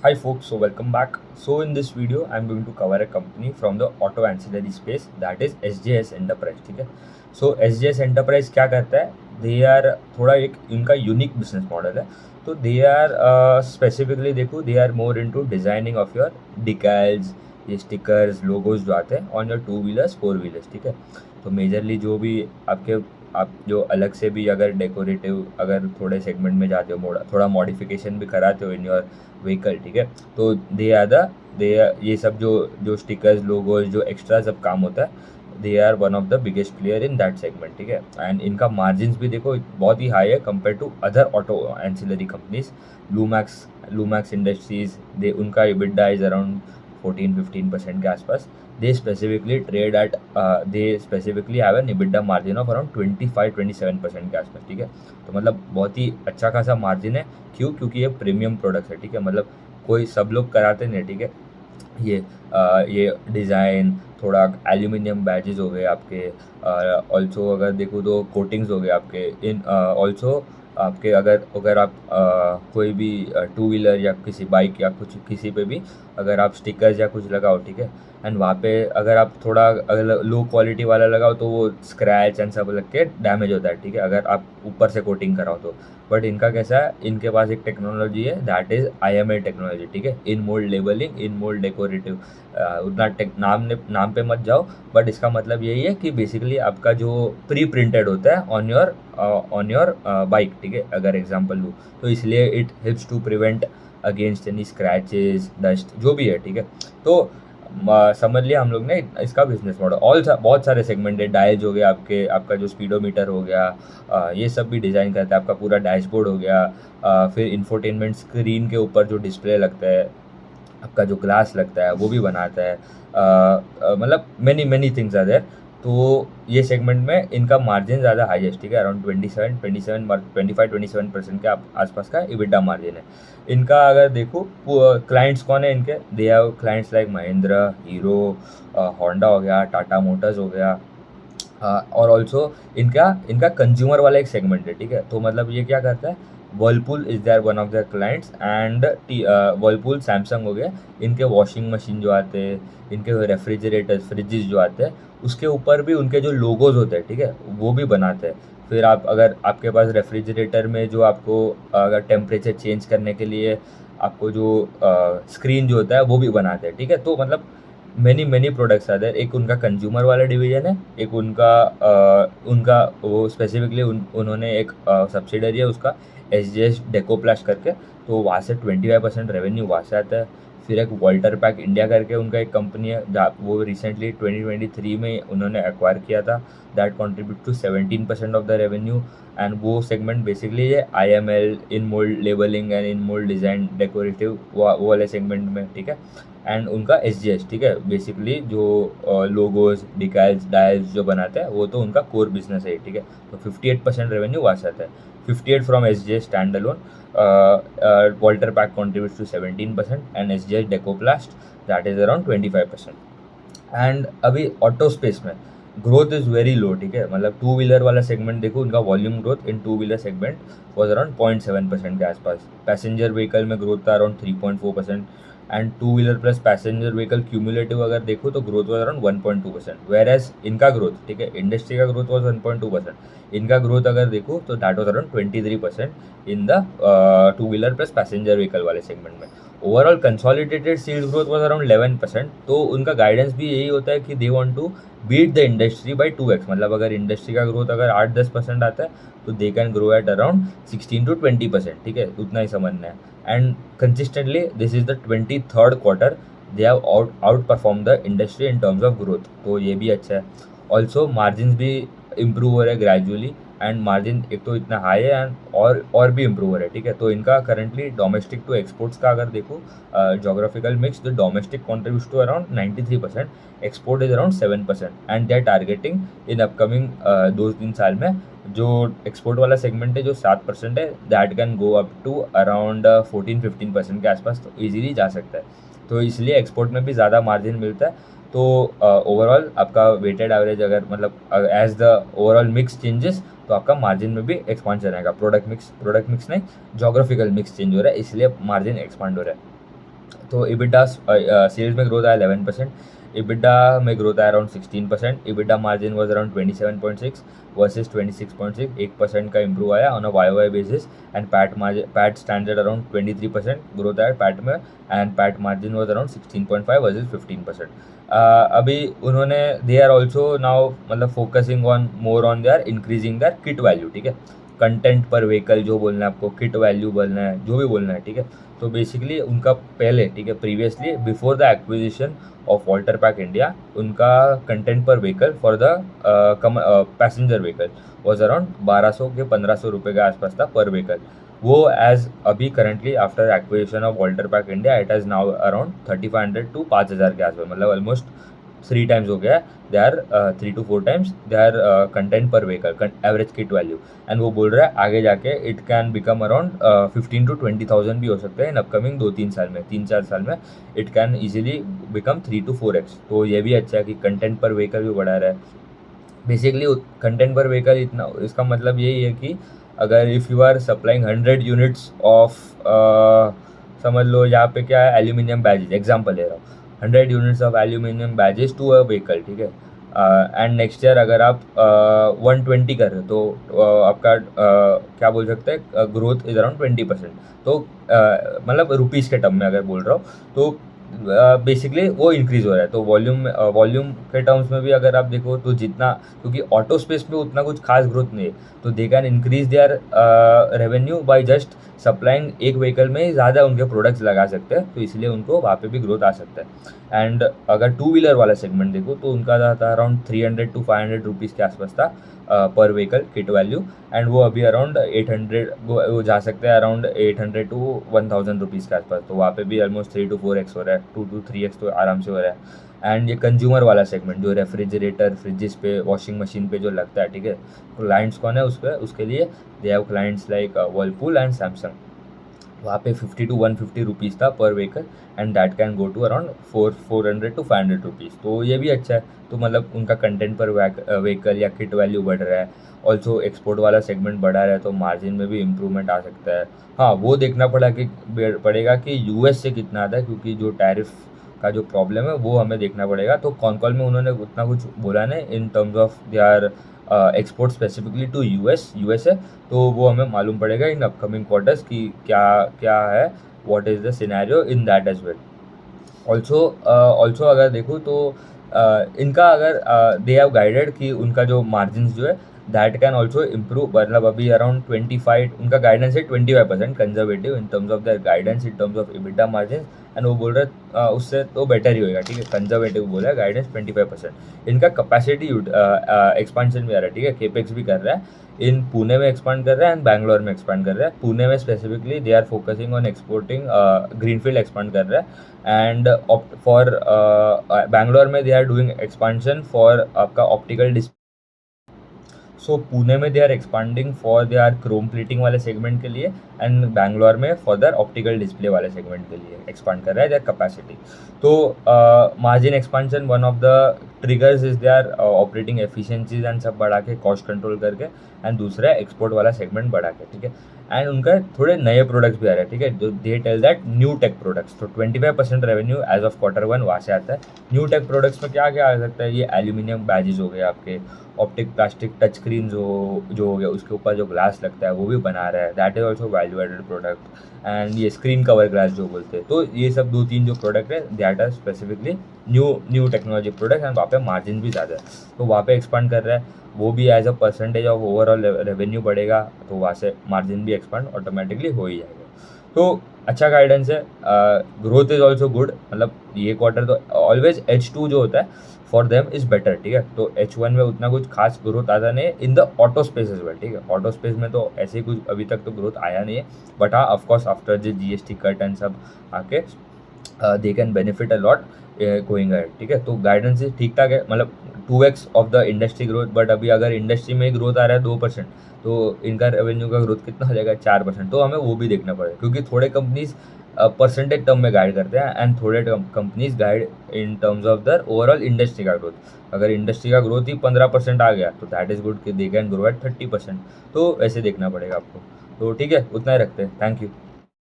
Hi folks, so welcome back. So in this video, I'm going to cover a company from the auto ancillary space that is SJS Enterprise. ठीक है. So SJS Enterprise क्या करता है? They are थोड़ा एक इनका unique business model है. तो they are स्पेसिफिकली देखो they are more into designing of your decals, ये स्टिकर्स लोगोज जो आते हैं on your two wheelers four wheelers. ठीक है. तो मेजरली जो भी आपके आप जो अलग से भी अगर डेकोरेटिव अगर थोड़े सेगमेंट में जाते हो थोड़ा मॉडिफिकेशन भी कराते हो इन योर व्हीकल. ठीक है. तो दे ये सब जो जो स्टिकर्स लोगोज जो एक्स्ट्रा सब काम होता है they are one of the biggest player in that segment. ठीक है. एंड इनका मार्जिन भी देखो बहुत ही हाई है compare to other auto ancillary companies. Lumax industries they उनका EBITDA इज अराउंड 14-15% के आसपास. they specifically have an EBITDA margin of around 25-27% के आसपास. ठीक है. तो मतलब बहुत ही अच्छा खासा मार्जिन है. क्यों? क्योंकि ये प्रीमियम प्रोडक्ट्स है. ठीक है. मतलब कोई सब लोग कराते नहीं. ठीक है. ये डिज़ाइन थोड़ा एल्यूमिनियम बैजेस हो गए आपके. ऑल्सो अगर देखो तो कोटिंग्स हो गए आपके इन ऑल्सो आपके अगर अगर आप कोई भी टू व्हीलर या किसी बाइक या कुछ किसी पे भी अगर आप स्टिकर्स या कुछ लगाओ. ठीक है. एंड वहाँ पे अगर आप थोड़ा अगर लो क्वालिटी वाला लगाओ तो वो स्क्रैच एंड सब लग के डैमेज होता है. ठीक है. अगर आप ऊपर से कोटिंग कराओ तो. बट इनका कैसा है, इनके पास एक टेक्नोलॉजी है दैट इज़ IML टेक्नोलॉजी. ठीक है. इन मोल्ड लेबलिंग, इन मोल्ड डेकोरेटिव. उतना नाम पे मत जाओ. बट इसका मतलब यही है कि बेसिकली आपका जो प्री प्रिंटेड होता है ऑन योर बाइक. ठीक है. अगर एग्जांपल लूँ तो इसलिए it helps to prevent against any scratches dust जो भी है. ठीक है. तो समझ लिया हम लोग ने इसका बिजनेस मॉडल. बहुत सारे सेगमेंट है. डायल्स हो गया आपका जो स्पीडोमीटर हो गया, ये सब भी डिज़ाइन करता है. आपका पूरा डैशबोर्ड हो गया. फिर इंफोटेनमेंट स्क्रीन के ऊपर जो डिस्प्ले लगता है, आपका जो ग्लास लगता है वो भी बनाता है. मतलब मैनी थिंग्स आर देयर. तो ये सेगमेंट में इनका मार्जिन ज़्यादा हाईएस्ट. ठीक है. अराउंड 25-27% के आसपास का EBITDA मार्जिन है. इनका अगर देखो क्लाइंट्स कौन है इनके, दे have clients like Mahindra, hero, Honda हो गया, टाटा मोटर्स हो गया. और ऑल्सो इनका कंज्यूमर वाला एक सेगमेंट है. ठीक है. तो मतलब ये क्या करता है, Whirlpool is there one of their clients. And Whirlpool Samsung हो गया. इनके वॉशिंग मशीन जो आते हैं, इनके रेफ्रिजरेटर्स फ्रिजेस जो आते हैं उसके ऊपर भी उनके जो लोगोज होते हैं. ठीक है. वो भी बनाते हैं. फिर आप अगर आपके पास रेफ्रिजरेटर में जो आपको अगर टेम्परेचर चेंज करने के लिए आपको जो स्क्रीन जो होता है वो भी बनाते हैं. ठीक है. तो मतलब मैनी प्रोडक्ट्स आते हैं. एक उनका कंज्यूमर वाला डिवीजन है, एक उनका वो स्पेसिफिकली उन्होंने एक सब्सिडरी है उसका SJS डेकोप्लास्ट करके. तो वहाँ से 25% रेवेन्यू वहाँ से आता है. फिर एक वॉल्टर पैक इंडिया करके उनका एक कंपनी है जहाँ वो रिसेंटली 2023 में उन्होंने एक्वायर किया था. That contribute to 17% of the revenue. And वो सेगमेंट बेसिकली है IML, in mould labelling and in mould design decorative वो वाले सेगमेंट में. ठीक है. एंड उनका SJS. ठीक है. बेसिकली जो लोगोज डिकैल्स डायल्स जो बनाते हैं वो तो उनका कोर बिजनेस है. ठीक है. तो 58% रेवेन्यू वहाँ से आता है. 58 from SJS stand alone. Walter Pack contributes to 17% and SJS Decoplast that is around 25%. And अभी ऑटो स्पेस में ग्रोथ इज़ वेरी लो. ठीक है. मतलब टू व्हीलर वाला सेगमेंट देखो उनका volume growth in two wheeler segment was around 0.7% के आसपास. पैसेंजर व्हीकल में ग्रोथ था around 3.4%. And two wheeler plus passenger vehicle cumulative अगर देखो तो growth was around 1.2%. Whereas इनका ग्रोथ, ठीक है, इंडस्ट्री का ग्रोथ वॉज 1.2%. इनका ग्रोथ अगर देखो तो that was around 23% in the two wheeler plus passenger vehicle वाले सेगमेंट में. Overall consolidated sales growth was around 11%. तो उनका गाइडेंस भी यही होता है कि they want to beat the industry by 2x. मतलब अगर इंडस्ट्री का ग्रोथ अगर 8-10% आता है तो they can grow at around 16-20%. ठीक है. उतना ही समझना है. And consistently this is the 23rd quarter they have out perform the industry in terms of growth. तो ये भी अच्छा है. ऑल्सो मार्जिन भी इम्प्रूव हो रहे हैं ग्रेजुअली. एंड मार्जिन एक तो इतना हाई है एंड और भी इम्प्रूव हो रहा है. ठीक है. तो इनका करंटली डोमेस्टिक टू एक्सपोर्ट्स का अगर देखो geographical mix, the domestic contributes to around 93%, export is around 7%. And they are targeting in upcoming 2-3 साल में जो एक्सपोर्ट वाला सेगमेंट है जो 7% है that can go up to around 14-15% के आसपास. तो ईजिली जा सकता है. तो इसलिए एक्सपोर्ट में भी ज़्यादा मार्जिन मिलता है. तो ओवरऑल आपका वेटेड एवरेज अगर मतलब as the overall mix changes तो आपका मार्जिन में भी एक्सपांशन आएगा. प्रोडक्ट मिक्स नहीं, जोग्राफिकल मिक्स चेंज हो रहा है इसलिए मार्जिन एक्सपांड हो रहा है. तो EBITDA सेल्स में ग्रोथ आया 11%, EBITDA में ग्रोथ आया around 16%, EBITDA margin was around 27.6 versus 26.6, 1% का इम्प्रूव आया on a YOY basis. And PAT standard around 23% growth आया पैट में, and PAT margin was around 16.5 versus 15%। अभी उन्होंने दे आर ऑल्सो नाउ मतलब focusing on more on they are increasing their kit value, ठीक है, content per vehicle जो बोलना है आपको, किट वैल्यू बोलना है, जो भी बोलना है, ठीक है। तो बेसिकली उनका पहले, ठीक है, previously before the acquisition of Walter pack India, उनका content per vehicle for the passenger vehicle was around 1200 के 1500 रुपये के आसपास था पर व्हीकल। वो एज अभी currently after acquisition of Walter pack India it has now around 3500 to 5000 के आसपास, मतलब ऑलमोस्ट 3 times हो गया है। They are 3 to 4 times they are content per vehicle average kit value. And वो बोल रहा है आगे जाके it can become around 15 to 20,000 भी हो सकते हैं इन अपकमिंग 2-3 साल में, 3-4 साल में it can easily become 3 to 4x। तो ये भी अच्छा है कि कंटेंट पर व्हीकल भी बढ़ा रहा है। बेसिकली कंटेंट पर व्हीकल इतना, इसका मतलब यही है कि अगर if you are supplying 100 units of, समझ लो यहाँ पे क्या है, एल्यूमिनियम बैजेज एग्जांपल ले रहा हूँ, 100 units of aluminium badges to a vehicle, ठीक है। एंड नेक्स्ट ईयर अगर आप 120 कर रहे हो तो आपका क्या बोल सकते हैं, ग्रोथ इज अराउंड 20%। तो मतलब रुपीज़ के टर्म में अगर बोल रहा हूँ तो बेसिकली वो इंक्रीज़ हो रहा है। तो वॉल्यूम के टर्म्स में भी अगर आप देखो तो जितना, क्योंकि ऑटो स्पेस में उतना कुछ खास ग्रोथ नहीं है, तो they can increase their revenue by just supplying एक व्हीकल में ही ज़्यादा उनके प्रोडक्ट्स लगा सकते हैं, तो इसलिए उनको वहाँ पे भी ग्रोथ आ सकता है। एंड अगर 2 व्हीलर वाला सेगमेंट देखो तो उनका था अराउंड 300 to 500 रुपीज़ के आसपास था per vehicle kit value. And वो अभी अराउंड 800 वो जा सकते हैं अराउंड 800 to 1000 रुपीज़ के आसपास। तो वहाँ पे भी ऑलमोस्ट 3 to 4x हो रहा है, 2 to 3x तो आराम से हो रहा है। एंड ये कंज्यूमर वाला सेगमेंट जो रेफ्रिजरेटर, फ्रिजेस पे, वॉशिंग मशीन पे जो लगता है, ठीक है, क्लाइंट्स कौन है उसके लिए they have clients like Whirlpool and Samsung. वहाँ पे 50 to 150 रुपीज़ था per vehicle, and that can go to around 400 to 500 rupees. तो ये भी अच्छा है। तो मतलब उनका कंटेंट पर व्हीकल या किट वैल्यू बढ़ रहा है, ऑल्सो एक्सपोर्ट वाला सेगमेंट बढ़ा रहा है, तो मार्जिन में भी इम्प्रूवमेंट आ सकता है। हाँ, वो देखना पड़ेगा कि यूएस से कितना आता है, क्योंकि जो टैरिफ का जो प्रॉब्लम है वो हमें देखना पड़ेगा। तो कॉल में उन्होंने उतना कुछ बोला नहीं in terms of their export specifically to USA, तो वो हमें मालूम पड़ेगा इन अपकमिंग क्वार्टर्स कि क्या क्या है, what is the scenario in that as well. Also अगर देखूँ तो इनका अगर दे हैव गाइडेड कि उनका जो मार्जिन्स जो है दैट कैन ऑल्सो इम्प्रूव, मतलब अभी अराउंड 25, उनका गाइडेंस है 25% conservative in terms of there guidance in terms of EBITDA margin. And वो बोल रहे उससे तो बेटर ही होएगा, ठीक है, कंजर्वेटिव बोला है, गाइडेंस 25%। इनका कैपेसिटी एक्सपांशन भी आ रहा है, ठीक है, केपेक्स भी कर रहा है, इन पुणे में एक्सपांड कर रहा है एंड बैंगलोर में एक्सपांड कर रहा है। पुणे में specifically they are focusing on exporting, greenfield expand कर रहा है। एंड फॉर बैंगलोर में they are doing expansion for आपका ऑप्टिकल डिस्प्ले। सो पुणे में they are expanding for they are chrome plating वाले सेगमेंट के लिए, एंड बैंगलोर में फॉर देयर ऑप्टिकल डिस्प्ले वाले सेगमेंट के लिए एक्सपांड कर रहा है देयर कैपेसिटी। तो margin expansion one of the triggers is their operating efficiencies and सब बढ़ा के, कॉस्ट कंट्रोल करके, एंड दूसरा है एक्सपोर्ट वाला सेगमेंट बढ़ा के, ठीक है। एंड उनका थोड़े नए प्रोडक्ट्स भी आ रहे हैं, ठीक है, they tell that new tech products. तो 25% रेवेन्यू एज ऑफ Q1 वहाँ से आता है। न्यू टेक प्रोडक्ट्स में क्या क्या आ सकता है, ये एल्यूमिनियम बैजेज हो गए आपके, ऑप्टिक प्लास्टिक टच स्क्रीन जो हो गया, उसके ऊपर जो ग्लास लगता है वो भी बना रहा है, that is also value added product. And ये स्क्रीन कवर ग्लास जो बोलते हैं, तो ये सब 2-3 जो प्रोडक्ट है that are specifically new technology product, and वहाँ पे मार्जिन भी ज़्यादा है, तो वहाँ पे एक्सपांड कर रहा है। वो भी as a percentage of overall revenue बढ़ेगा, तो वहाँ से मार्जिन भी एक्सपांड ऑटोमेटिकली हो ही जाएगा। तो अच्छा गाइडेंस है, ग्रोथ इज ऑल्सो गुड, मतलब ये क्वार्टर तो ऑलवेज H2 जो होता है फॉर देम इज़ बेटर, ठीक है। तो H1 में उतना कुछ खास ग्रोथ आता नहीं है in the auto space as well, ठीक है, ऑटो स्पेस में तो ऐसे ही कुछ अभी तक तो ग्रोथ आया नहीं है, बट हाँ ऑफकोर्स आफ्टर जो GST कट एंड सब आके they can benefit a lot going ahead, ठीक है। तो गाइडेंस ठीक ठाक है, मतलब 2x of the industry growth, but अभी अगर इंडस्ट्री में ग्रोथ आ रहा है 2%, तो इनका रेवेन्यू का ग्रोथ कितना हो जाएगा, 4%। तो हमें वो भी देखना पड़ेगा, क्योंकि थोड़े कंपनीज परसेंटेज टर्म में गाइड करते हैं एंड थोड़े companies guide in terms of their overall industry का ग्रोथ। अगर इंडस्ट्री का ग्रोथ ही 15% आ गया तो दैट इज़ गुड कि दे कैन ग्रो एट 30%, तो वैसे देखना पड़ेगा आपको। तो ठीक है, उतना ही रखते हैं, थैंक यू।